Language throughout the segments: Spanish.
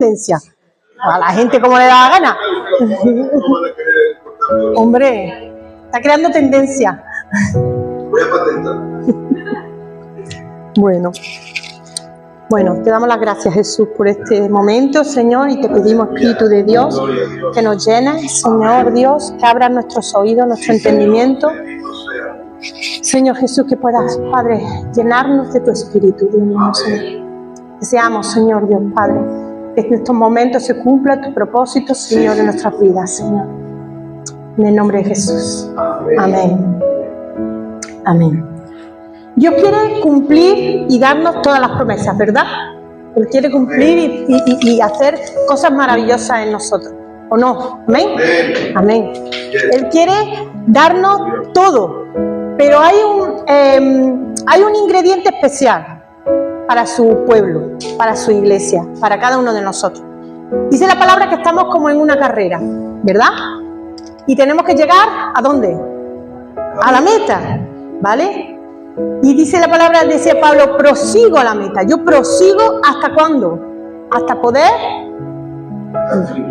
tendencia. A la gente como le da la gana. Hombre, está creando tendencia. Voy a patentar. Bueno, te damos las gracias, Jesús, por este momento, Señor, y te pedimos, Espíritu de Dios, que nos llenes, Señor Dios, que abras nuestros oídos, nuestro entendimiento. Señor Jesús, que puedas, Padre, llenarnos de tu Espíritu, Dios mío, Señor. Deseamos, Señor Dios, Padre, que en estos momentos se cumpla tu propósito, Señor, en nuestras vidas, Señor. En el nombre de Jesús. Amén. Amén. Dios quiere cumplir y darnos todas las promesas, ¿verdad? Él quiere cumplir y hacer cosas maravillosas en nosotros, ¿o no? ¿Amén? Amén. Él quiere darnos todo, pero hay un ingrediente especial para su pueblo, para su iglesia, para cada uno de nosotros. Dice la palabra que estamos como en una carrera, ¿verdad? Y tenemos que llegar, ¿a dónde? A la meta, ¿vale? Y dice la palabra, decía Pablo, prosigo a la meta. Yo prosigo ¿hasta cuándo? Hasta poder,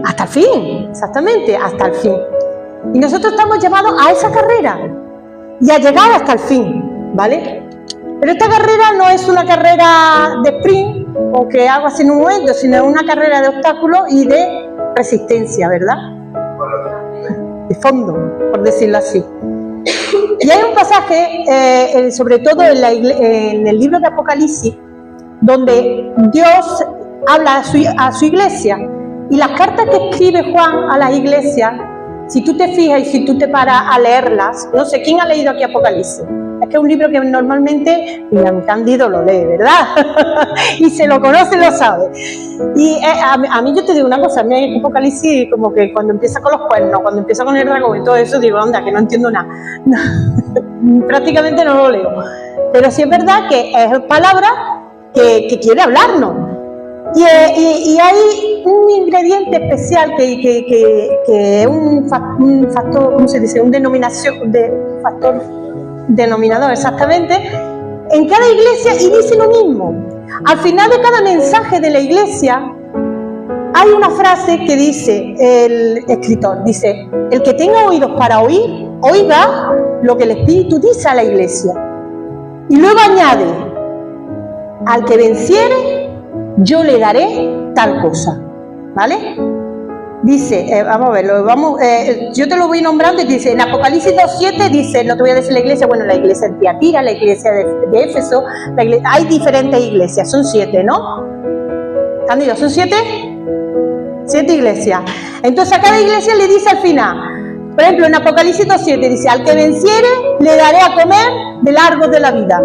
hasta el fin, exactamente, hasta el fin. Y nosotros estamos llamados a esa carrera y a llegar hasta el fin, ¿vale? Pero esta carrera no es una carrera de sprint o que hago así en un momento, sino una carrera de obstáculos y de resistencia, ¿verdad? De fondo, por decirlo así. Y hay un pasaje, sobre todo en el libro de Apocalipsis, donde Dios habla a su iglesia, y las cartas que escribe Juan a las iglesias, si tú te fijas y si tú te paras a leerlas, no sé, ¿quién ha leído aquí Apocalipsis? Es que es un libro que normalmente ni Cándido lo lee, ¿verdad? Y se lo conoce, lo sabe. Y a mí yo te digo una cosa, a mí Apocalipsis como que cuando empieza con los cuernos, cuando empieza con el dragón y todo eso, digo, anda, que no entiendo nada. No, prácticamente no lo leo. Pero sí es verdad que es palabra que quiere hablarnos. Y hay un ingrediente especial que es un factor, ¿cómo se dice? Un factor denominador, exactamente, en cada iglesia, y dice lo mismo. Al final de cada mensaje de la iglesia hay una frase que dice el escritor, dice, el que tenga oídos para oír, oiga lo que el Espíritu dice a la iglesia. Y luego añade, al que venciere, yo le daré tal cosa, ¿vale? Dice, vamos a verlo, yo te lo voy nombrando y dice, en Apocalipsis 2.7 dice, no te voy a decir la iglesia, bueno, la iglesia de Tiatira, la iglesia de Éfeso, hay diferentes iglesias, son 7, ¿no? ¿Cándido, son 7? 7 iglesias. Entonces a cada iglesia le dice al final, por ejemplo, en Apocalipsis 2.7 dice, al que venciere, le daré a comer del árbol de la vida.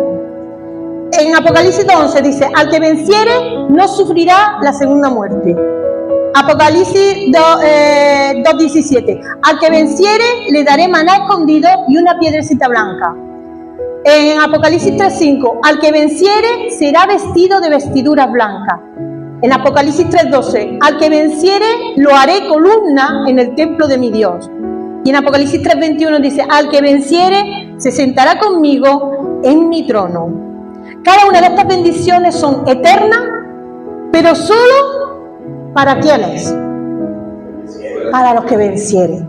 En Apocalipsis 2.11 dice, al que venciere, no sufrirá la segunda muerte. Apocalipsis 2.17, al que venciere le daré maná escondido y una piedrecita blanca. En Apocalipsis 3.5, al que venciere será vestido de vestiduras blancas. En Apocalipsis 3.12, al que venciere lo haré columna en el templo de mi Dios. Y en Apocalipsis 3.21 dice, al que venciere se sentará conmigo en mi trono. Cada una de estas bendiciones son eternas, pero solo ¿para quiénes? Para los que vencieren.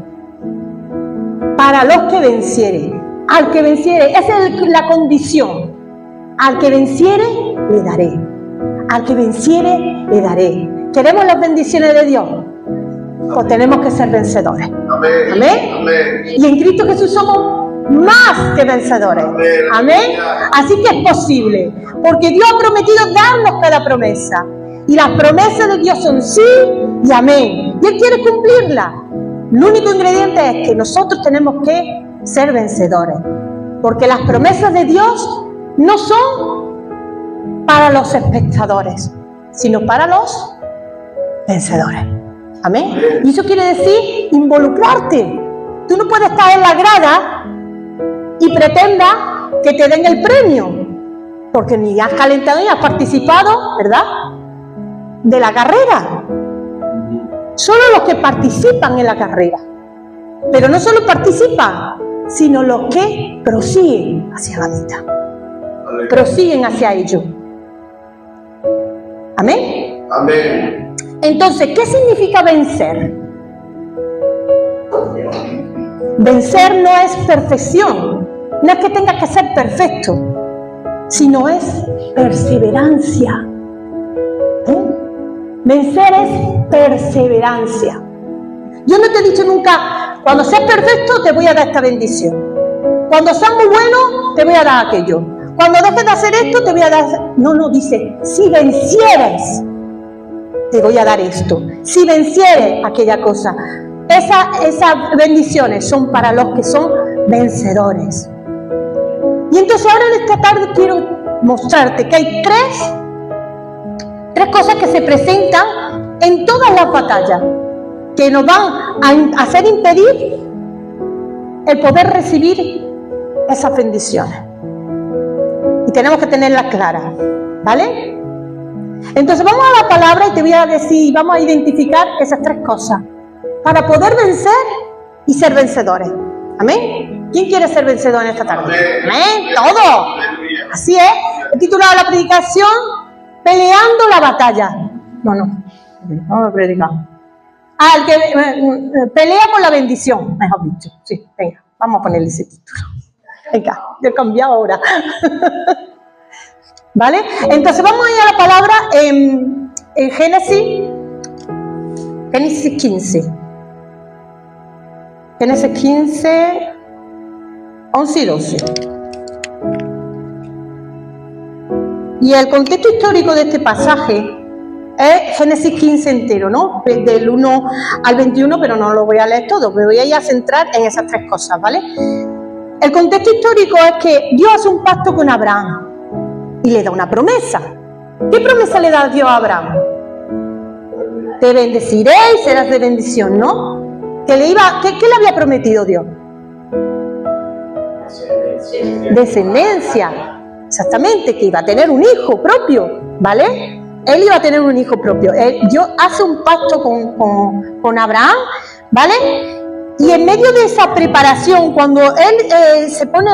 Para los que vencieren. Al que venciere, esa es la condición. Al que venciere, le daré. Al que venciere, le daré. ¿Queremos las bendiciones de Dios? Pues tenemos que ser vencedores. Amén. Amén. Amén. Y en Cristo Jesús somos más que vencedores. Amén. Así que es posible. Porque Dios ha prometido darnos cada promesa. Y las promesas de Dios son sí y amén. Y Él quiere cumplirlas. El único ingrediente es que nosotros tenemos que ser vencedores. Porque las promesas de Dios no son para los espectadores, sino para los vencedores. Amén. Y eso quiere decir involucrarte. Tú no puedes estar en la grada y pretendas que te den el premio. Porque ni has calentado ni has participado, ¿verdad?, de la carrera. Solo los que participan en la carrera, pero no solo participan, sino los que prosiguen hacia la meta, prosiguen hacia ello. Amén. Amén. Entonces, ¿qué significa vencer? Vencer no es perfección, no es que tengas que ser perfecto, sino es perseverancia. Vencer es perseverancia. Yo no te he dicho nunca, cuando seas perfecto te voy a dar esta bendición. Cuando seas muy bueno, te voy a dar aquello. Cuando dejes de hacer esto, te voy a dar... No, dice, si vencieres, te voy a dar esto. Si vencieres aquella cosa. Esas bendiciones son para los que son vencedores. Y entonces ahora en esta tarde quiero mostrarte que hay tres cosas que se presentan en todas las batallas, que nos van a hacer impedir el poder recibir esas bendiciones. Y tenemos que tenerlas claras, ¿vale? Entonces vamos a la palabra y te voy a decir, vamos a identificar esas tres cosas para poder vencer y ser vencedores. ¿Amén? ¿Quién quiere ser vencedor en esta tarde? ¿Amén? ¿Todo? Así es. He titulado la predicación Peleando la batalla. No lo he predicado. El que pelea con la bendición, mejor dicho. Sí, venga, vamos a ponerle ese título. Venga, yo he cambiado ahora. ¿Vale? Entonces vamos a ir a la palabra en Génesis 15. Génesis 15, 11 y 12. Y el contexto histórico de este pasaje es Génesis 15 entero, ¿no? Del 1 al 21, pero no lo voy a leer todo, me voy a ir a centrar en esas tres cosas, ¿vale? El contexto histórico es que Dios hace un pacto con Abraham y le da una promesa. ¿Qué promesa le da Dios a Abraham? Te bendeciré y serás de bendición, ¿no? ¿Qué le había prometido Dios? Descendencia. Exactamente, que iba a tener un hijo propio, ¿vale? Él iba a tener un hijo propio. Dios hace un pacto con Abraham, ¿vale? Y en medio de esa preparación, cuando él se pone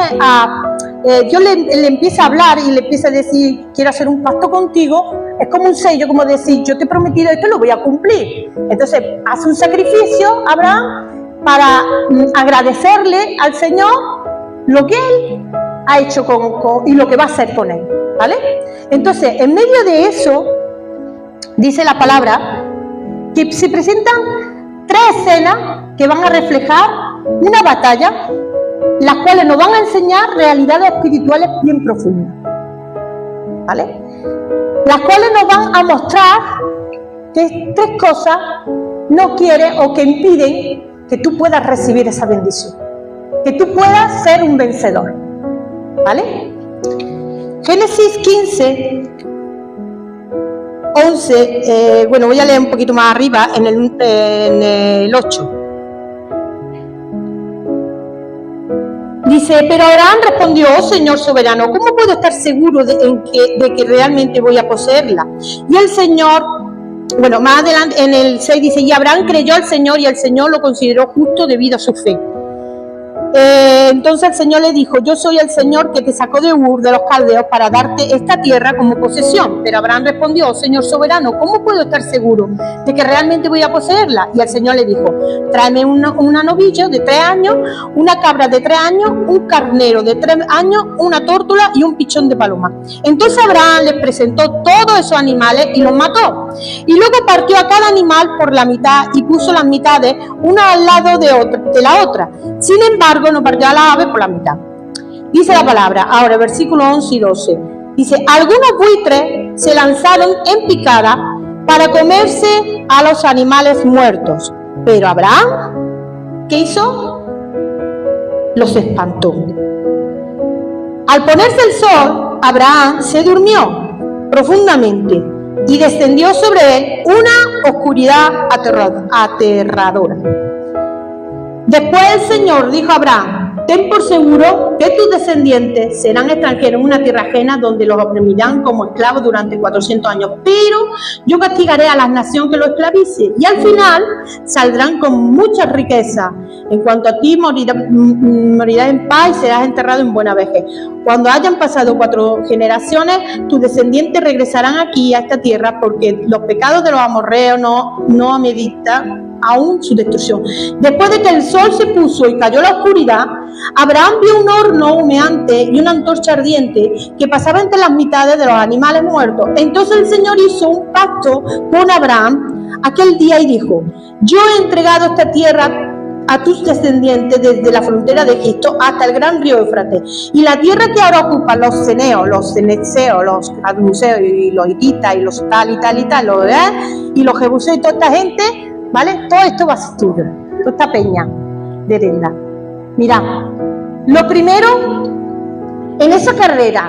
Dios le empieza a hablar y le empieza a decir, quiero hacer un pacto contigo, es como un sello, como decir, yo te he prometido esto, lo voy a cumplir. Entonces hace un sacrificio Abraham para agradecerle al Señor lo que él ha hecho y lo que va a hacer con él, ¿vale? Entonces, en medio de eso, dice la palabra, que se presentan tres escenas que van a reflejar una batalla, las cuales nos van a enseñar realidades espirituales bien profundas, ¿vale? Las cuales nos van a mostrar que tres cosas no quieren o que impiden que tú puedas recibir esa bendición, que tú puedas ser un vencedor, ¿vale? Génesis 15, 11, bueno, voy a leer un poquito más arriba, en el 8. Dice, pero Abraham respondió, oh Señor soberano, ¿cómo puedo estar seguro de que realmente voy a poseerla? Y el Señor, bueno, más adelante en el 6 dice, y Abraham creyó al Señor y el Señor lo consideró justo debido a su fe. Entonces el Señor le dijo, yo soy el Señor que te sacó de Ur de los Caldeos para darte esta tierra como posesión. Pero Abraham respondió, oh Señor soberano, ¿cómo puedo estar seguro de que realmente voy a poseerla? Y el Señor le dijo, tráeme una novillo de 3 años, una cabra de 3 años, un carnero de 3 años, una tórtola y un pichón de paloma. Entonces Abraham les presentó todos esos animales y los mató. Y luego partió a cada animal por la mitad y puso las mitades una al lado de la otra. Sin embargo, no partió a las aves por la mitad. Dice la palabra, ahora versículos 11 y 12. Dice, algunos buitres se lanzaron en picada para comerse a los animales muertos. Pero Abraham, ¿qué hizo? Los espantó. Al ponerse el sol, Abraham se durmió profundamente y descendió sobre él una oscuridad aterradora. Después el Señor dijo a Abraham, ten por seguro que tus descendientes serán extranjeros en una tierra ajena donde los oprimirán como esclavos durante 400 años. Pero yo castigaré a las naciones que los esclavice y al final saldrán con mucha riqueza. En cuanto a ti, morirás en paz y serás enterrado en buena vejez. Cuando hayan pasado 4 generaciones, tus descendientes regresarán aquí a esta tierra, porque los pecados de los amorreos no ameritan aún su destrucción. Después de que el sol se puso y cayó la oscuridad, Abraham vio un horno humeante y una antorcha ardiente que pasaba entre las mitades de los animales muertos. Entonces el Señor hizo un pacto con Abraham aquel día y dijo: yo he entregado esta tierra a tus descendientes desde la frontera de Egipto hasta el gran río Éufrates, y la tierra que ahora ocupan los ceneos, los ceneseos, los admuseos y los hititas y los tal y tal y tal, y los jebuseos y toda esta gente, ¿vale? Todo esto va a ser tuyo, toda esta peña de Denda. Mira, lo primero, en esa carrera,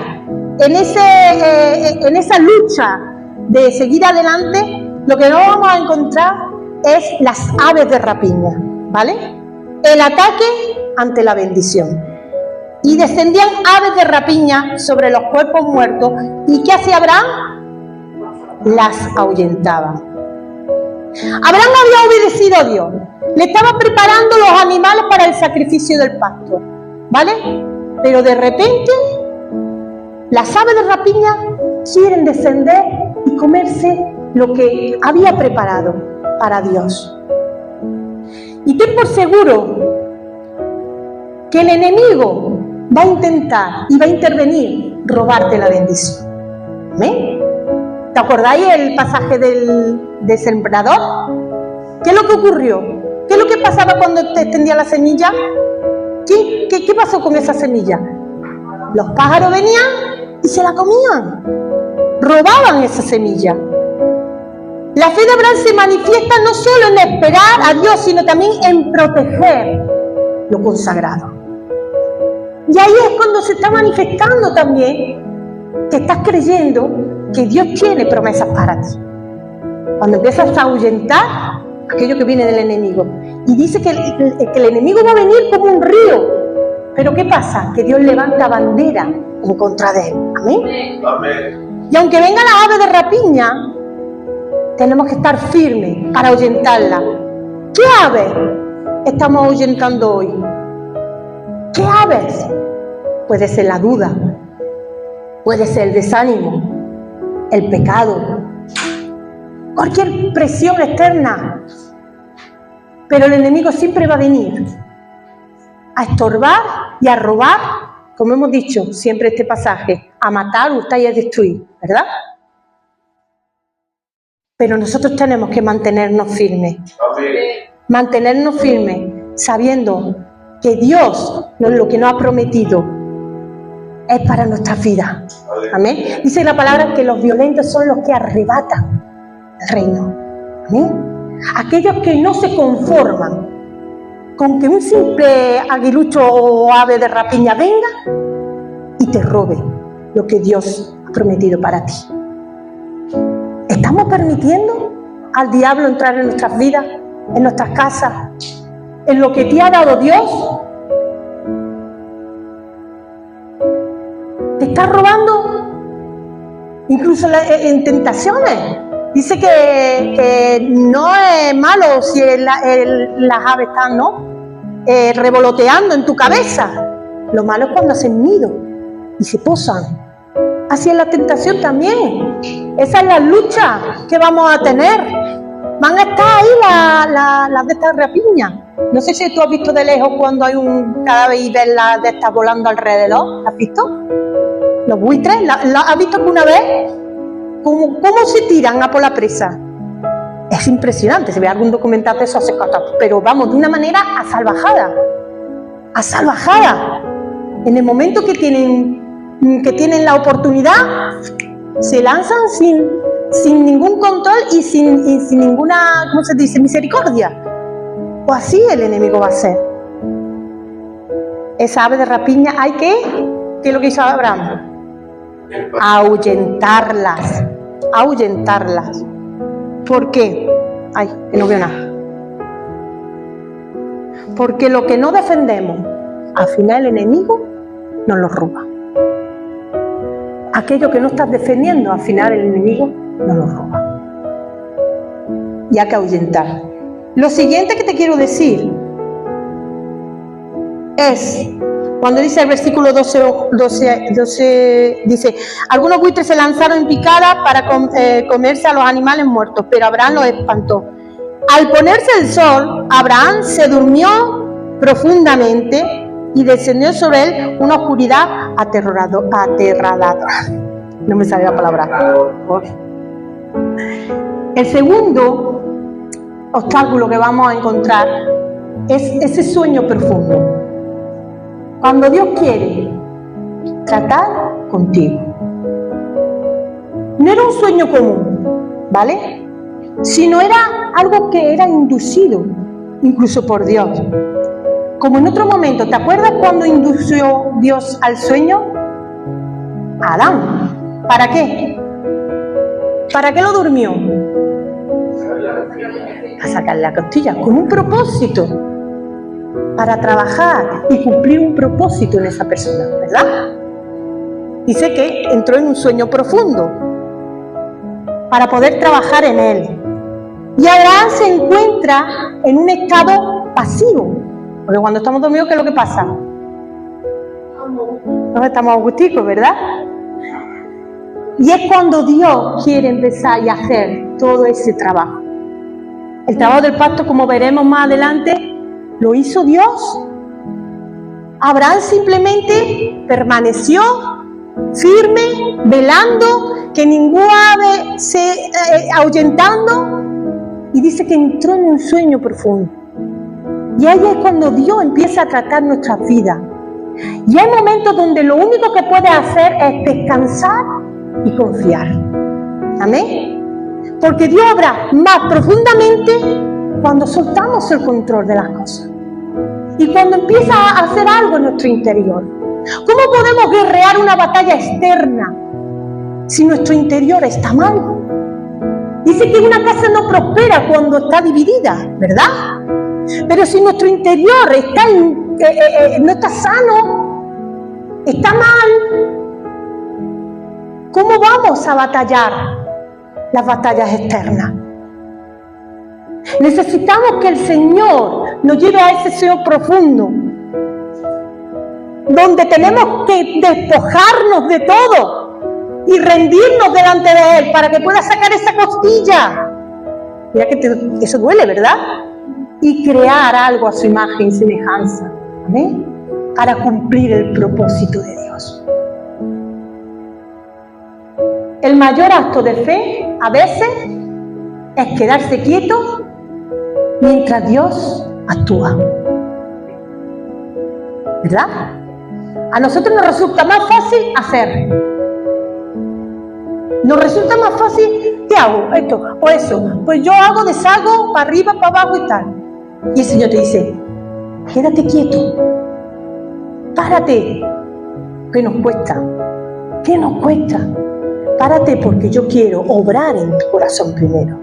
en esa lucha de seguir adelante, lo que no vamos a encontrar es las aves de rapiña, ¿vale? El ataque ante la bendición. Y descendían aves de rapiña sobre los cuerpos muertos. ¿Y qué hacía Abraham? Las ahuyentaba. Abraham había obedecido a Dios. Le estaba preparando los animales para el sacrificio del pacto, ¿vale? Pero de repente, las aves de rapiña quieren descender y comerse lo que había preparado para Dios. Y ten por seguro que el enemigo va a intentar y va a intervenir robarte la bendición. ¿Amén? ¿Te acordáis el pasaje del sembrador? ¿Qué es lo que ocurrió? ¿Qué es lo que pasaba cuando te extendía la semilla? ¿Qué pasó con esa semilla? Los pájaros venían y se la comían. Robaban esa semilla. La fe de Abraham se manifiesta no solo en esperar a Dios, sino también en proteger lo consagrado. Y ahí es cuando se está manifestando también que estás creyendo que Dios tiene promesas para ti. Cuando empiezas a ahuyentar aquello que viene del enemigo. Y dice que el enemigo va a venir como un río. Pero ¿qué pasa? Que Dios levanta bandera en contra de él. ¿Amén? Amén. Y aunque vengan las aves de rapiña, tenemos que estar firmes para ahuyentarla. ¿Qué aves estamos ahuyentando hoy? ¿Qué aves? Puede ser la duda, puede ser el desánimo, el pecado, cualquier presión externa. Pero el enemigo siempre va a venir a estorbar y a robar, como hemos dicho siempre este pasaje, a matar, hurtar y a destruir, ¿verdad? Pero nosotros tenemos que mantenernos firmes. Mantenernos firmes, sabiendo que Dios lo que nos ha prometido es para nuestra vida. Amén. Dice la palabra que los violentos son los que arrebatan el reino. Amén. Aquellos que no se conforman con que un simple aguilucho o ave de rapiña venga y te robe lo que Dios ha prometido para ti. ¿Estamos permitiendo al diablo entrar en nuestras vidas, en nuestras casas, en lo que te ha dado Dios? ¿Te está robando? Incluso en tentaciones. Dice que no es malo si las aves están, ¿no? Revoloteando en tu cabeza. Lo malo es cuando hacen nido y se posan. Así es la tentación también. Esa es la lucha que vamos a tener. Van a estar ahí las de estas rapiñas. No sé si tú has visto de lejos cuando hay un cadáver y ves las de estas volando alrededor. ¿Has visto? Los buitres. ¿Has visto alguna vez cómo se tiran a por la presa? Es impresionante. Si ve algún documental de eso, pero vamos, de una manera asalvajada. Asalvajada. En el momento que tienen la oportunidad, se lanzan sin ningún control y sin ninguna, ¿cómo se dice?, misericordia. O así el enemigo va a ser. Esa ave de rapiña hay que, ¿qué es lo que hizo Abraham? Ahuyentarlas. ¿Por qué? Ay, que no veo nada. Porque lo que no defendemos al final el enemigo nos lo roba. Aquello que no estás defendiendo, al final el enemigo nos lo roba. Y hay que ahuyentar. Lo siguiente que te quiero decir es, cuando dice el versículo 12 dice, algunos buitres se lanzaron en picada para comerse a los animales muertos, pero Abraham los espantó. Al ponerse el sol, Abraham se durmió profundamente y descendió sobre él una oscuridad aterradora. No me sale la palabra. El segundo obstáculo que vamos a encontrar es ese sueño profundo. Cuando Dios quiere tratar contigo. No era un sueño común, ¿vale? Sino era algo que era inducido, incluso por Dios. Como en otro momento, ¿te acuerdas cuando indució Dios al sueño? A Adán. ¿Para qué? ¿Para qué lo durmió? A sacar la costilla, con un propósito. Para trabajar y cumplir un propósito en esa persona, ¿verdad? Dice que entró en un sueño profundo para poder trabajar en él. Y Abraham se encuentra en un estado pasivo, porque cuando estamos dormidos, ¿qué es lo que pasa? No estamos agusticos, ¿verdad? Y es cuando Dios quiere empezar y hacer todo ese trabajo. El trabajo del pacto, como veremos más adelante, lo hizo Dios. Abraham simplemente permaneció firme, velando, que ningún ave se ahuyentando, y dice que entró en un sueño profundo. Y ahí es cuando Dios empieza a tratar nuestras vidas. Y hay momentos donde lo único que puedes hacer es descansar y confiar. Amén. Porque Dios obra más profundamente cuando soltamos el control de las cosas y cuando empieza a hacer algo en nuestro interior. ¿Cómo podemos guerrear una batalla externa si nuestro interior está mal? Dice que una casa no prospera cuando está dividida, ¿verdad? Pero si nuestro interior no está sano, está mal, ¿cómo vamos a batallar las batallas externas? Necesitamos que el Señor nos lleve a ese sueño profundo, donde tenemos que despojarnos de todo y rendirnos delante de Él para que pueda sacar esa costilla. Mira que eso duele, ¿verdad? Y crear algo a su imagen y semejanza. ¿Amén? Para cumplir el propósito de Dios. El mayor acto de fe, a veces, es quedarse quieto mientras Dios actúa. ¿Verdad? A nosotros nos resulta más fácil hacer. Nos resulta más fácil, ¿qué hago? Esto o eso. Pues yo hago, deshago, para arriba, para abajo y tal. Y el Señor te dice, quédate quieto. Párate. ¿Qué nos cuesta? ¿Qué nos cuesta? Párate porque yo quiero obrar en tu corazón primero.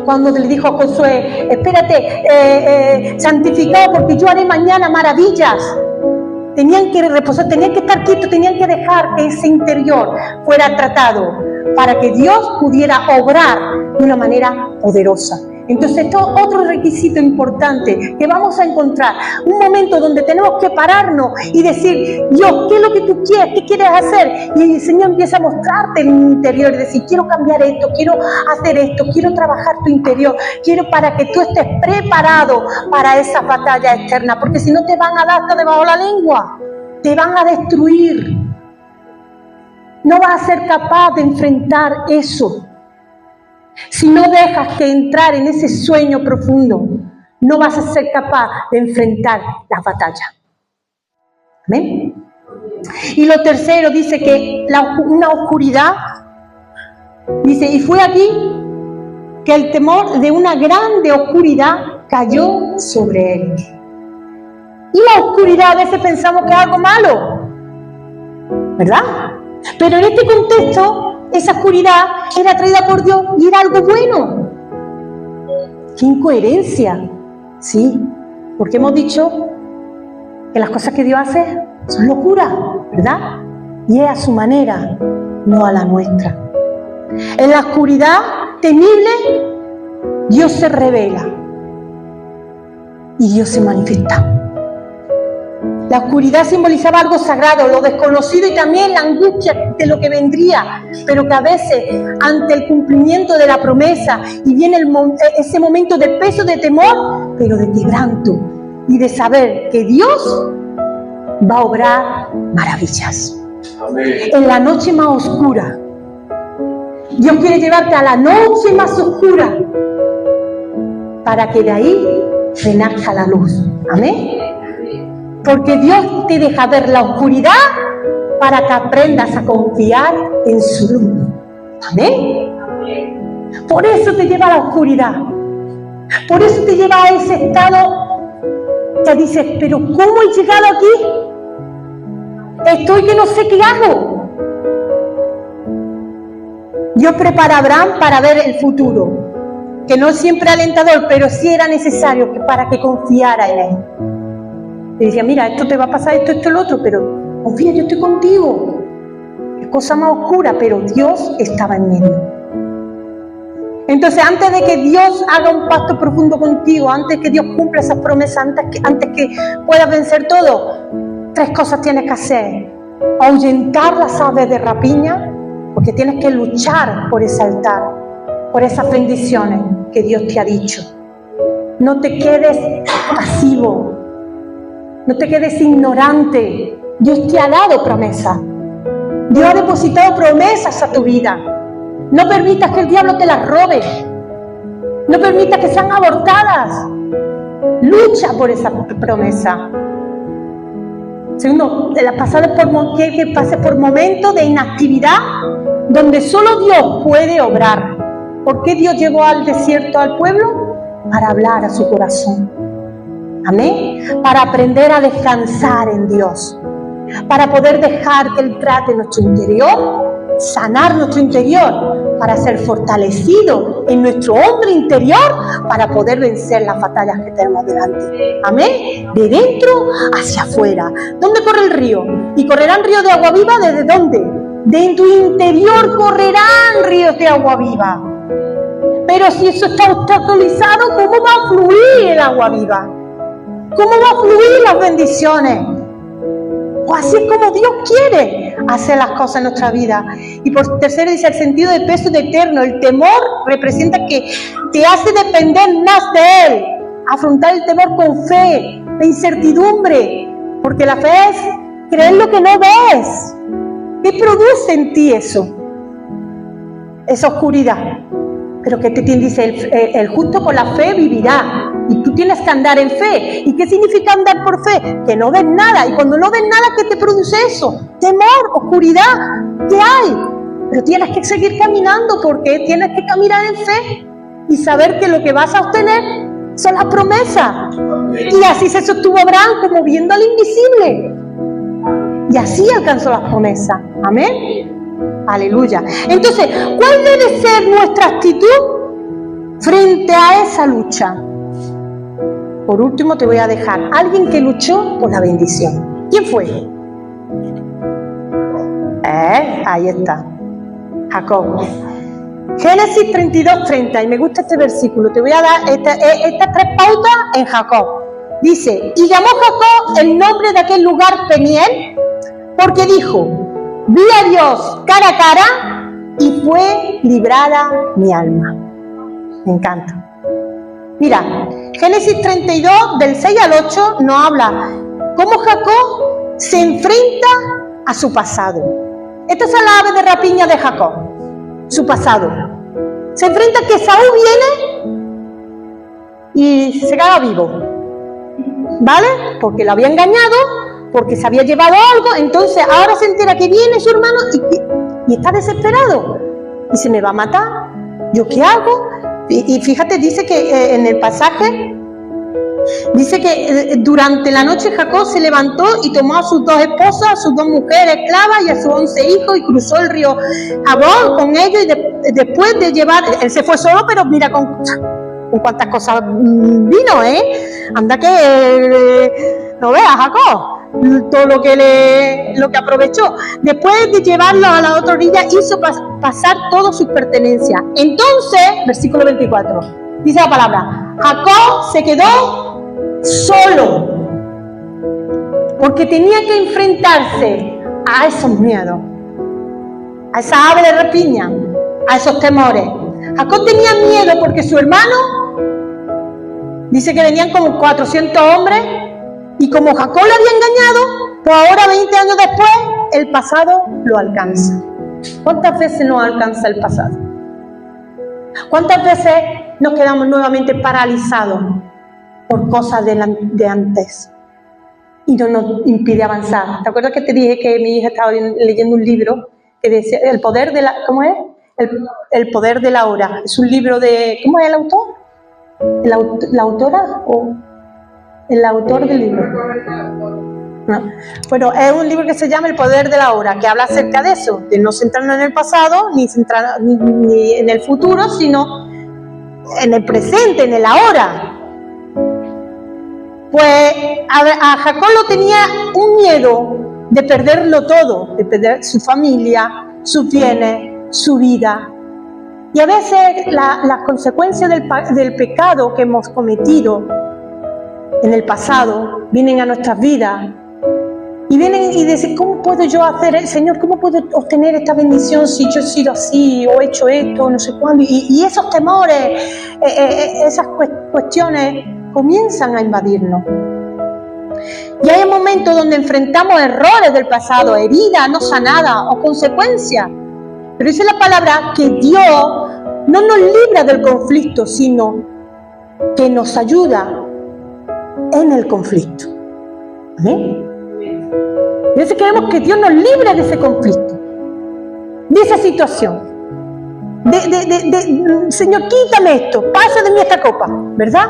Cuando le dijo a Josué, espérate, santificado porque yo haré mañana maravillas. Tenían que reposar, tenían que estar quietos, tenían que dejar que ese interior fuera tratado para que Dios pudiera obrar de una manera poderosa. Entonces, esto es otro requisito importante que vamos a encontrar. Un momento donde tenemos que pararnos y decir, Dios, ¿qué es lo que tú quieres? ¿Qué quieres hacer? Y el Señor empieza a mostrarte en el interior y decir, quiero cambiar esto, quiero hacer esto, quiero trabajar tu interior, quiero para que tú estés preparado para esas batallas externas, porque si no te van a dar hasta debajo de la lengua, te van a destruir. No vas a ser capaz de enfrentar eso. Si no dejas que entrar en ese sueño profundo, no vas a ser capaz de enfrentar las batallas. ¿Amén? Y lo tercero dice que una oscuridad, dice, y fue aquí que el temor de una grande oscuridad cayó sobre él. Y la oscuridad a veces pensamos que es algo malo, ¿verdad? Pero en este contexto, esa oscuridad era traída por Dios y era algo bueno. ¡Qué incoherencia! Sí, porque hemos dicho que las cosas que Dios hace son locura, ¿verdad? Y es a su manera, no a la nuestra. En la oscuridad temible, Dios se revela y Dios se manifiesta. La oscuridad simbolizaba algo sagrado, lo desconocido y también la angustia de lo que vendría, pero que a veces ante el cumplimiento de la promesa y viene ese momento de peso, de temor, pero de quebranto y de saber que Dios va a obrar maravillas. Amén. En la noche más oscura, Dios quiere llevarte a la noche más oscura para que de ahí renazca la luz. Amén. Porque Dios te deja ver la oscuridad para que aprendas a confiar en su luz. Amén. Por eso te lleva a la oscuridad. Por eso te lleva a ese estado que dices, pero ¿cómo he llegado aquí? Estoy que no sé qué hago. Dios prepara a Abraham para ver el futuro, que no es siempre alentador, pero sí era necesario para que confiara en él. Le decía, mira, esto te va a pasar, esto, lo otro, pero confía, yo estoy contigo. Es cosa más oscura, pero Dios estaba en medio. Entonces, antes de que Dios haga un pacto profundo contigo, antes que Dios cumpla esas promesas, antes que puedas vencer todo, 3 cosas tienes que hacer. Ahuyentar las aves de rapiña, porque tienes que luchar por ese altar, por esas bendiciones que Dios te ha dicho. No te quedes pasivo. No te quedes ignorante. Dios te ha dado promesas. Dios ha depositado promesas a tu vida. No permitas que el diablo te las robe. No permitas que sean abortadas. Lucha por esa promesa. Segundo, que pases por momentos de inactividad donde solo Dios puede obrar. ¿Por qué Dios llevó al desierto al pueblo? Para hablar a su corazón. Amén. Para aprender a descansar en Dios. Para poder dejar que Él trate nuestro interior, sanar nuestro interior, para ser fortalecido en nuestro hombre interior, para poder vencer las batallas que tenemos delante. Amén. De dentro hacia afuera. ¿Dónde corre el río? Y correrán ríos de agua viva, ¿desde dónde? De tu interior correrán ríos de agua viva. Pero si eso está obstaculizado, ¿cómo va a fluir el agua viva? ¿Cómo va a fluir las bendiciones? Pues así es como Dios quiere hacer las cosas en nuestra vida. Y por tercero dice el sentido de peso de eterno. El temor representa que te hace depender más de Él. Afrontar el temor con fe, la incertidumbre. Porque la fe es creer lo que no ves. ¿Qué produce en ti eso? Esa oscuridad. Pero que te dice, el justo por la fe vivirá. Y tú tienes que andar en fe. ¿Y qué significa andar por fe? Que no ves nada. Y cuando no ves nada, ¿qué te produce eso? Temor, oscuridad. ¿Qué hay? Pero tienes que seguir caminando porque tienes que caminar en fe y saber que lo que vas a obtener son las promesas. Y así se sostuvo Abraham, como viendo al invisible. Y así alcanzó las promesas. Amén. Aleluya. Entonces, ¿cuál debe ser nuestra actitud frente a esa lucha? Por último, te voy a dejar alguien que luchó por la bendición. ¿Quién fue? Ahí está. Jacob. Génesis 32:30. Y me gusta este versículo. Te voy a dar estas 3 pautas en Jacob. Dice, y llamó Jacob el nombre de aquel lugar Peniel, porque dijo, vi a Dios cara a cara y fue librada mi alma. Me encanta. Mira, Génesis 32, del 6 al 8, nos habla cómo Jacob se enfrenta a su pasado. Estas son las aves de rapiña de Jacob, su pasado. Se enfrenta a que Saúl viene y se queda vivo, ¿vale? Porque lo había engañado, porque se había llevado algo, entonces ahora se entera que viene su hermano y está desesperado. Y se me va a matar. ¿Yo qué hago? Y fíjate, dice que en el pasaje, dice que durante la noche Jacob se levantó y tomó a sus 2 esposas, a sus 2 mujeres esclavas y a sus 11 hijos y cruzó el río Jabón con ellos y después de llevar, él se fue solo, pero mira con cuántas cosas vino, Anda que No veas, Jacob, todo lo que aprovechó. Después de llevarlo a la otra orilla, hizo pasar todas sus pertenencias. Entonces, versículo 24, dice la palabra, Jacob se quedó solo, porque tenía que enfrentarse a esos miedos, a esa ave de rapiña, a esos temores. Jacob tenía miedo porque su hermano, dice que venían como 400 hombres, y como Jacob le había engañado, pues ahora 20 años después, el pasado lo alcanza. ¿Cuántas veces nos alcanza el pasado? ¿Cuántas veces nos quedamos nuevamente paralizados por cosas de antes y no nos impide avanzar? ¿Te acuerdas que te dije que mi hija estaba leyendo un libro que decía El poder de la... ¿Cómo es? El poder de la hora. Es un libro de... ¿Cómo es el autor? ¿La autora o el autor del libro? No. Bueno, es un libro que se llama El poder de la hora, que habla acerca de eso, de no centrarnos en el pasado, ni en el futuro, sino en el presente, en el ahora. Pues a Jacob lo tenía un miedo de perderlo todo, de perder su familia, sus bienes, su vida. Y a veces las consecuencias del pecado que hemos cometido en el pasado vienen a nuestras vidas y vienen y dicen, ¿cómo puedo yo hacer, Señor, cómo puedo obtener esta bendición si yo he sido así o he hecho esto, no sé cuándo? Y esos temores, esas cuestiones comienzan a invadirnos. Y hay momentos donde enfrentamos errores del pasado, heridas no sanadas o consecuencias. Pero dice la palabra que Dios no nos libra del conflicto, sino que nos ayuda en el conflicto. ¿Amén? Y entonces queremos que Dios nos libre de ese conflicto, de esa situación. Señor, quítame esto, pasa de mí esta copa, ¿verdad?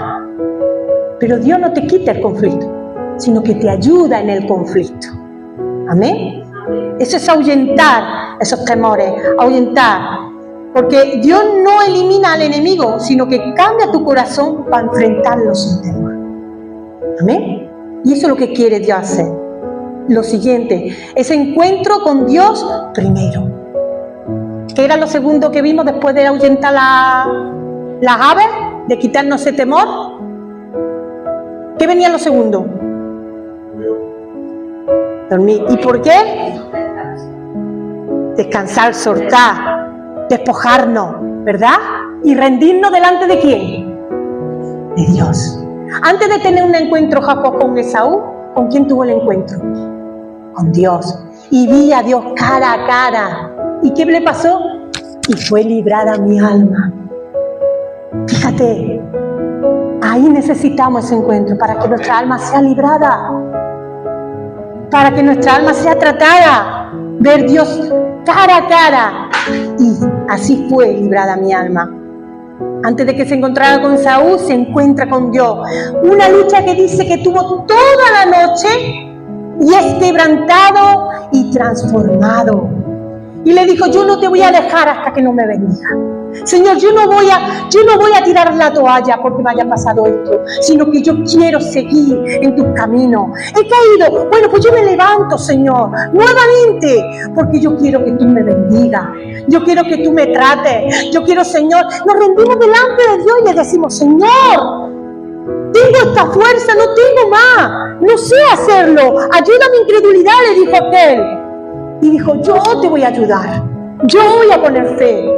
Pero Dios no te quita el conflicto, sino que te ayuda en el conflicto. ¿Amén? Eso es ahuyentar esos temores, ahuyentar. Porque Dios no elimina al enemigo, sino que cambia tu corazón para enfrentarlo sin temor. ¿Amén? Y eso es lo que quiere Dios hacer. Lo siguiente, ese encuentro con Dios primero. ¿Qué era lo segundo que vimos después de ahuyentar las aves? De quitarnos ese temor. ¿Qué venía lo segundo? Dormir. ¿Y por qué? Descansar, soltar, despojarnos, ¿verdad? Y rendirnos delante de ¿quién? De Dios. Antes de tener un encuentro Jacob con Esaú, ¿con quién tuvo el encuentro? Con Dios. Y vi a Dios cara a cara. ¿Y qué le pasó? Y fue librada mi alma. Fíjate, ahí necesitamos ese encuentro para que nuestra alma sea librada, para que nuestra alma sea tratada, ver Dios cara a cara. Y así fue librada mi alma. Antes de que se encontrara con Saúl, se encuentra con Dios. Una lucha que dice que tuvo toda la noche y es quebrantado y transformado. Y le dijo, yo no te voy a dejar hasta que no me bendiga. Señor, yo no voy a tirar la toalla porque me haya pasado esto, sino que yo quiero seguir en tus caminos. He caído, bueno, pues yo me levanto, Señor, nuevamente, porque yo quiero que tú me bendigas, yo quiero que tú me trates, yo quiero, Señor, nos rendimos delante de Dios y le decimos, Señor, tengo esta fuerza, no tengo más, no sé hacerlo, ayuda a mi incredulidad, le dijo aquel. Y dijo, yo te voy a ayudar, yo voy a poner fe.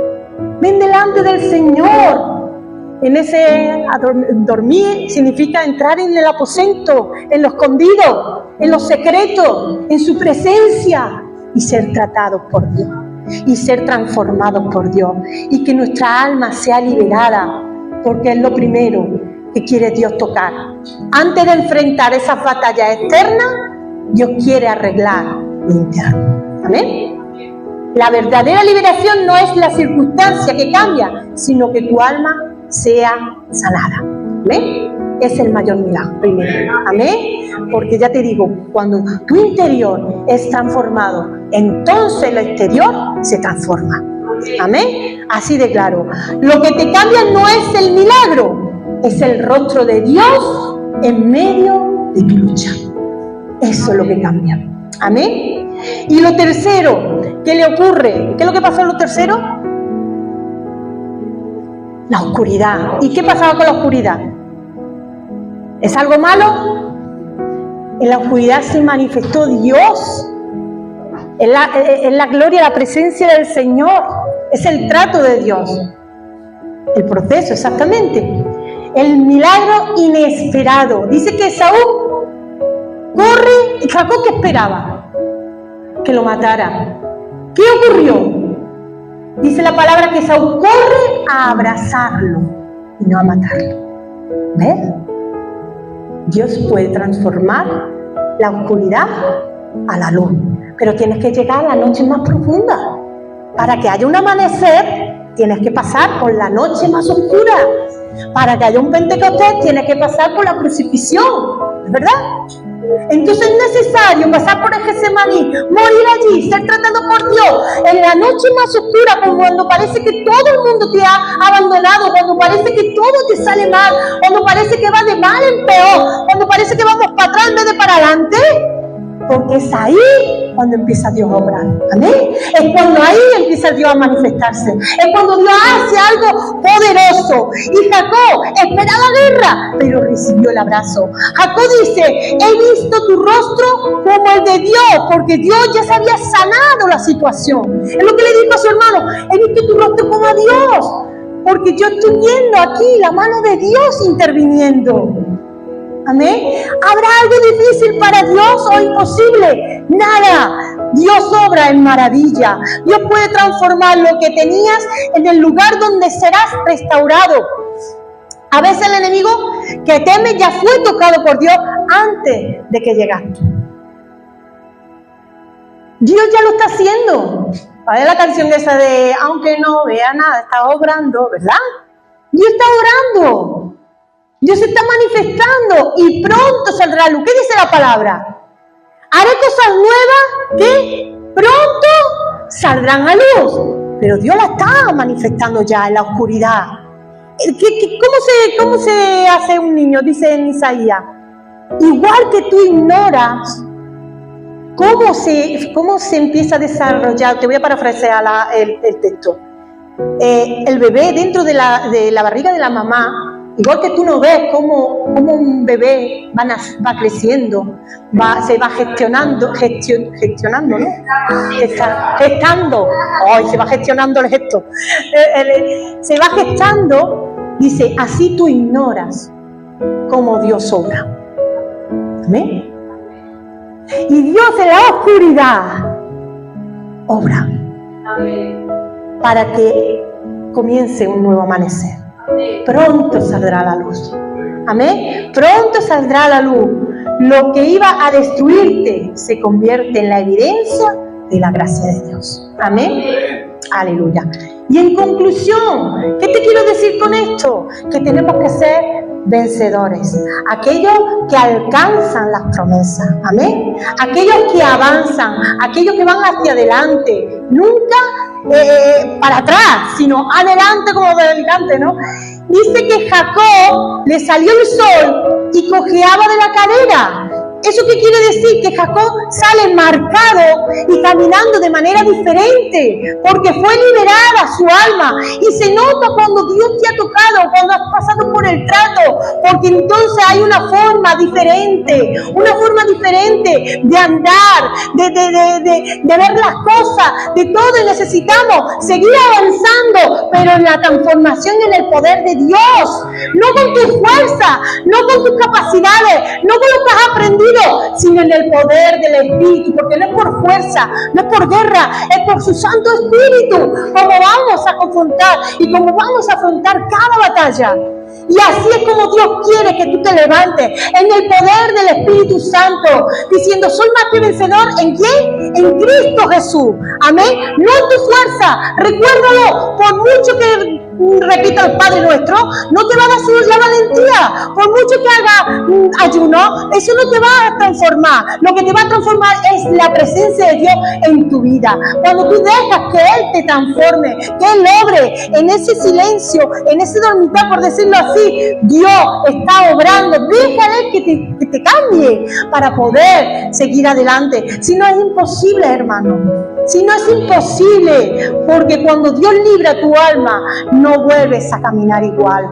Ven delante del Señor. En ese dormir significa entrar en el aposento, en lo escondido, en lo secreto, en su presencia y ser tratados por Dios y ser transformados por Dios y que nuestra alma sea liberada, porque es lo primero que quiere Dios tocar. Antes de enfrentar esas batallas externas, Dios quiere arreglar lo interno. ¿Amén? La verdadera liberación no es la circunstancia que cambia, sino que tu alma sea sanada. ¿Amén? Es el mayor milagro primero. ¿Amén? Porque ya te digo, cuando tu interior es transformado, entonces el exterior se transforma. ¿Amén? Así de claro. Lo que te cambia no es el milagro, es el rostro de Dios en medio de tu lucha. Eso es lo que cambia. Amén. Y lo tercero, ¿qué le ocurre? ¿Qué es lo que pasó en lo tercero? La oscuridad. ¿Y qué pasaba con la oscuridad? ¿Es algo malo? En la oscuridad se manifestó Dios. Es la gloria, la presencia del Señor. Es el trato de Dios. El proceso, exactamente. El milagro inesperado. Dice que Esaú corre y Jacob, ¿qué esperaba? Que lo matara. ¿Qué ocurrió? Dice la palabra que Esaú corre a abrazarlo y no a matarlo. ¿Ves? Dios puede transformar la oscuridad a la luz, pero tienes que llegar a la noche más profunda. Para que haya un amanecer, tienes que pasar por la noche más oscura. Para que haya un Pentecostés, tienes que pasar por la crucifixión, ¿verdad? Entonces es necesario pasar por el Getsemaní, morir allí, ser tratado por Dios en la noche más oscura, cuando parece que todo el mundo te ha abandonado, cuando parece que todo te sale mal, cuando parece que va de mal en peor, cuando parece que vamos para atrás en vez de para adelante, porque es ahí cuando empieza Dios a obrar. Amén. Es cuando ahí empieza Dios a manifestarse. Es cuando Dios hace algo poderoso. Y Jacob espera la guerra, pero recibió el abrazo. Jacob dice: he visto tu rostro como el de Dios, porque Dios ya se había sanado la situación. Es lo que le dijo a su hermano: he visto tu rostro como a Dios, porque yo estoy viendo aquí la mano de Dios interviniendo. Amén. ¿Habrá algo difícil para Dios o imposible? Nada. Dios obra en maravilla. Dios puede transformar lo que tenías en el lugar donde serás restaurado. A veces el enemigo que teme ya fue tocado por Dios antes de que llegaste. Dios ya lo está haciendo. ¿Vale? La canción esa de aunque no vea nada, está obrando, ¿verdad? Dios está orando. Dios se está manifestando y pronto saldrá luz. ¿Qué dice la palabra? Haré cosas nuevas que pronto saldrán a luz. Pero Dios la está manifestando ya en la oscuridad. ¿Cómo se hace un niño? Dice en Isaías. Igual que tú ignoras cómo se empieza a desarrollar. Te voy a parafrasear el texto. El bebé dentro de la barriga de la mamá. Igual que tú no ves cómo un bebé va creciendo, se va gestionando, ¿no? Gestando. ¡Ay, se va gestionando el gesto! Se va gestando, dice, así tú ignoras cómo Dios obra. ¿Amén? Y Dios en la oscuridad obra. Para que comience un nuevo amanecer. Pronto saldrá la luz. Amén. Pronto saldrá la luz. Lo que iba a destruirte se convierte en la evidencia de la gracia de Dios. Amén. Aleluya. Y en conclusión, ¿qué te quiero decir con esto? Que tenemos que ser vencedores. Aquellos que alcanzan las promesas. Amén. Aquellos que avanzan. Aquellos que van hacia adelante. Nunca para atrás, sino adelante como adelante, ¿no? Dice que Jacob le salió el sol y cojeaba de la cadera. ¿Eso qué quiere decir? Que Jacob sale marcado y caminando de manera diferente, porque fue liberada su alma. Y se nota cuando Dios te ha tocado, cuando has pasado por el trato, porque entonces hay una forma diferente de andar, de ver las cosas, de todo. Y necesitamos seguir avanzando, pero en la transformación en el poder de Dios, no con tus fuerzas, no con tus capacidades, no con lo que has aprendido, sino en el poder del Espíritu, porque no es por fuerza, no es por guerra, es por su Santo Espíritu como vamos a confrontar y como vamos a afrontar cada batalla. Y así es como Dios quiere que tú te levantes, en el poder del Espíritu Santo, diciendo: soy más que vencedor. ¿En quién? En Cristo Jesús. Amén. No en tu fuerza. Recuérdalo, por mucho que repita el Padre Nuestro, no te va a dar la mentira. Por mucho que haga ayuno, eso no te va a transformar. Lo que te va a transformar es la presencia de Dios en tu vida. Cuando tú dejas que Él te transforme, que Él obre en ese silencio, en ese dormitar, por decirlo así, Dios está obrando. Déjale que te cambie para poder seguir adelante. Si no, es imposible, hermano. Si no, es imposible, porque cuando Dios libra tu alma, no vuelves a caminar igual.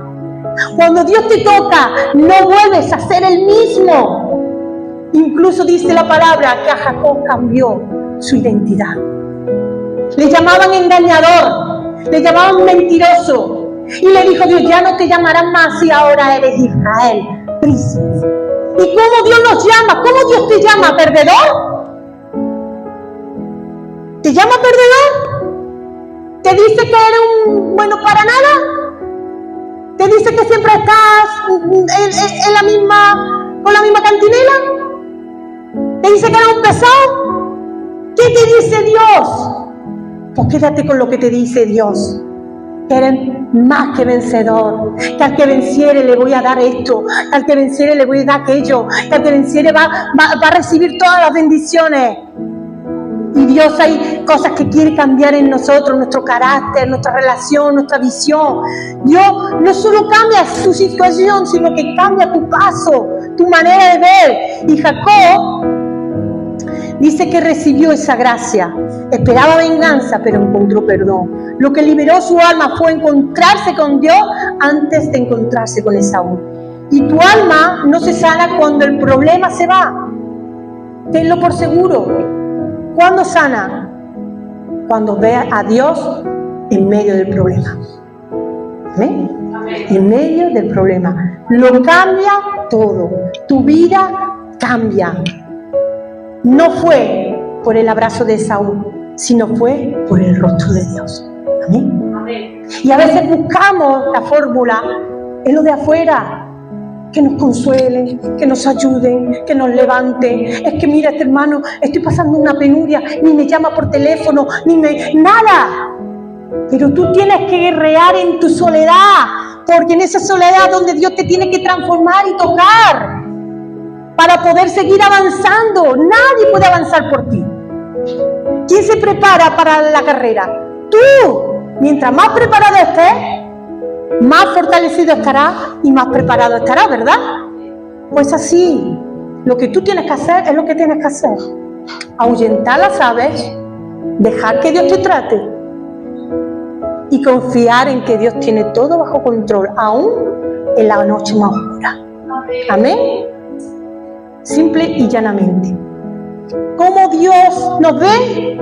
Cuando Dios te toca, no vuelves a ser el mismo. Incluso dice la palabra que a Jacob cambió su identidad. Le llamaban engañador, le llamaban mentiroso. Y le dijo Dios, ya no te llamarán más y ahora eres Israel, príncipe. ¿Y cómo Dios nos llama? ¿Cómo Dios te llama? ¿Perdedor? ¿Te llama perdedor? ¿Te dice que eres un bueno para nada? ¿Te dice que siempre estás en la misma, con la misma cantinela? ¿Te dice que eres un pesado? ¿Qué te dice Dios? Pues quédate con lo que te dice Dios. Que eres más que vencedor, que al que venciere le voy a dar esto, que al que venciere le voy a dar aquello, que al que venciere va a recibir todas las bendiciones. Y Dios, hay cosas que quiere cambiar en nosotros, nuestro carácter, nuestra relación, nuestra visión. Dios no solo cambia su situación, sino que cambia tu paso, tu manera de ver. Y Jacob dice que recibió esa gracia, esperaba venganza, pero encontró perdón. Lo que liberó su alma fue encontrarse con Dios antes de encontrarse con Esaú. Y tu alma no se sana cuando el problema se va. Tenlo por seguro. ¿Cuándo sana? Cuando vea a Dios en medio del problema. ¿Amén? En medio del problema. Lo cambia todo. Tu vida cambia. No fue por el abrazo de Esaú, sino fue por el rostro de Dios. ¿Amén? Amén. Y a veces buscamos la fórmula en lo de afuera, que nos consuelen, que nos ayuden, que nos levanten. Es que mira, este hermano, estoy pasando una penuria, ni me llama por teléfono, nada. Pero tú tienes que guerrear en tu soledad, porque en esa soledad donde Dios te tiene que transformar y tocar para poder seguir avanzando. Nadie puede avanzar por ti. ¿Quién se prepara para la carrera? Tú. Mientras más preparado estés, más fortalecido estarás y más preparado estarás, ¿verdad? Pues así, lo que tú tienes que hacer es lo que tienes que hacer. Ahuyentar las aves, dejar que Dios te trate y confiar en que Dios tiene todo bajo control, aún en la noche más oscura. Amén. Simple y llanamente. ¿Cómo Dios nos ve?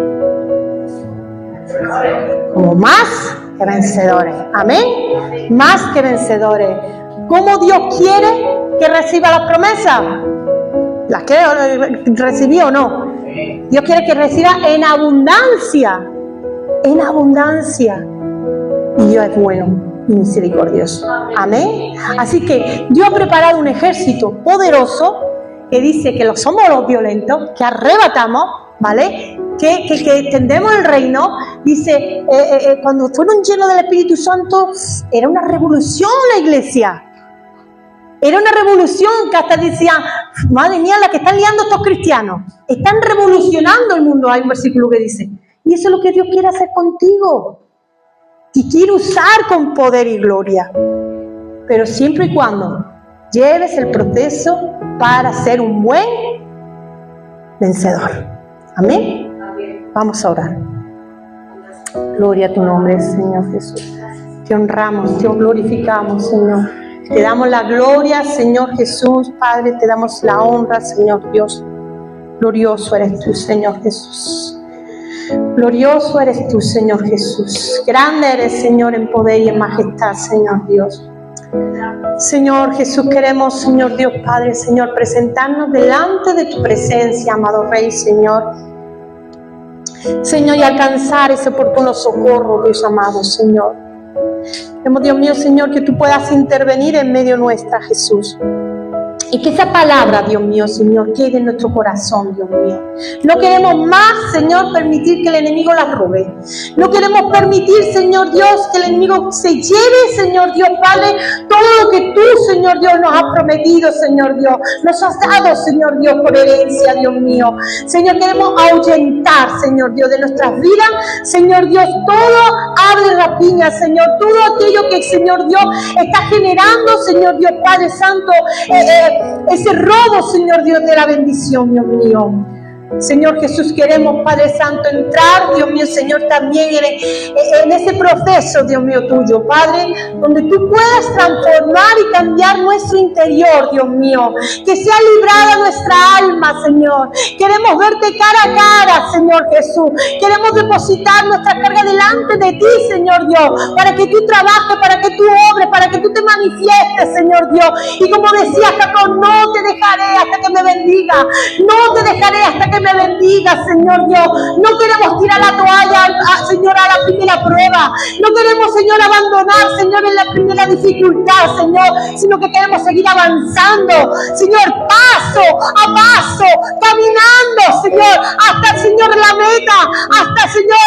Como más que vencedores. Amén. Más que vencedores. ¿Cómo Dios quiere que reciba las promesas? ¿Las que recibió o no? Dios quiere que reciba en abundancia. En abundancia. Y Dios es bueno y misericordioso. Amén. Así que Dios ha preparado un ejército poderoso que dice que somos los violentos, que arrebatamos, ¿vale? Que extendemos el reino. Dice, cuando fueron llenos del Espíritu Santo, era una revolución la iglesia. Era una revolución que hasta decían, madre mía, la que están liando estos cristianos. Están revolucionando el mundo. Hay un versículo que dice, y eso es lo que Dios quiere hacer contigo. Y quiere usar con poder y gloria. Pero siempre y cuando lleves el proceso para ser un buen vencedor. Amén. Vamos a orar. Gloria a tu nombre, Señor Jesús. Te honramos, te glorificamos, Señor. Te damos la gloria, Señor Jesús. Padre, te damos la honra, Señor Dios. Glorioso eres tú, Señor Jesús. Glorioso eres tú, Señor Jesús. Grande eres, Señor, en poder y en majestad, Señor Dios. Señor Jesús, queremos, Señor Dios Padre, Señor, presentarnos delante de tu presencia, amado Rey, Señor. Señor, y alcanzar ese oportuno socorro, Dios amado, Señor. Queremos, Dios mío, Señor, que tú puedas intervenir en medio nuestra, Jesús. Y que esa palabra, Dios mío, Señor, quede en nuestro corazón, Dios mío. No queremos más, Señor, permitir que el enemigo la robe. No queremos permitir, Señor Dios, que el enemigo se lleve, Señor Dios Padre, todo lo que tú, Señor Dios, nos has prometido, Señor Dios. Nos has dado, Señor Dios, por herencia, Dios mío. Señor, queremos ahuyentar, Señor Dios, de nuestras vidas, Señor Dios, todo ave de rapiña, Señor, todo aquello que, Señor Dios, está generando, Señor Dios, Padre Santo, ese robo, Señor Dios, de la bendición, Dios mío. Señor Jesús, queremos, Padre Santo, entrar, Dios mío, Señor, también en ese proceso, Dios mío, tuyo, Padre, donde tú puedas transformar y cambiar nuestro interior, Dios mío, que sea librada nuestra alma, Señor. Queremos verte cara a cara, Señor Jesús. Queremos depositar nuestra carga delante de ti, Señor Dios, para que tú trabajes, para que tú obres, para que tú te manifiestes, Señor Dios. Y como decía Jacob, no te dejaré hasta que me bendiga, no te dejaré hasta que me bendiga, Señor Dios. No queremos tirar la toalla, Señor, a la primera prueba. No queremos, Señor, abandonar, Señor, en la primera dificultad, Señor, sino que queremos seguir avanzando, Señor, paso a paso, caminando, Señor, hasta, Señor, la meta, hasta, Señor,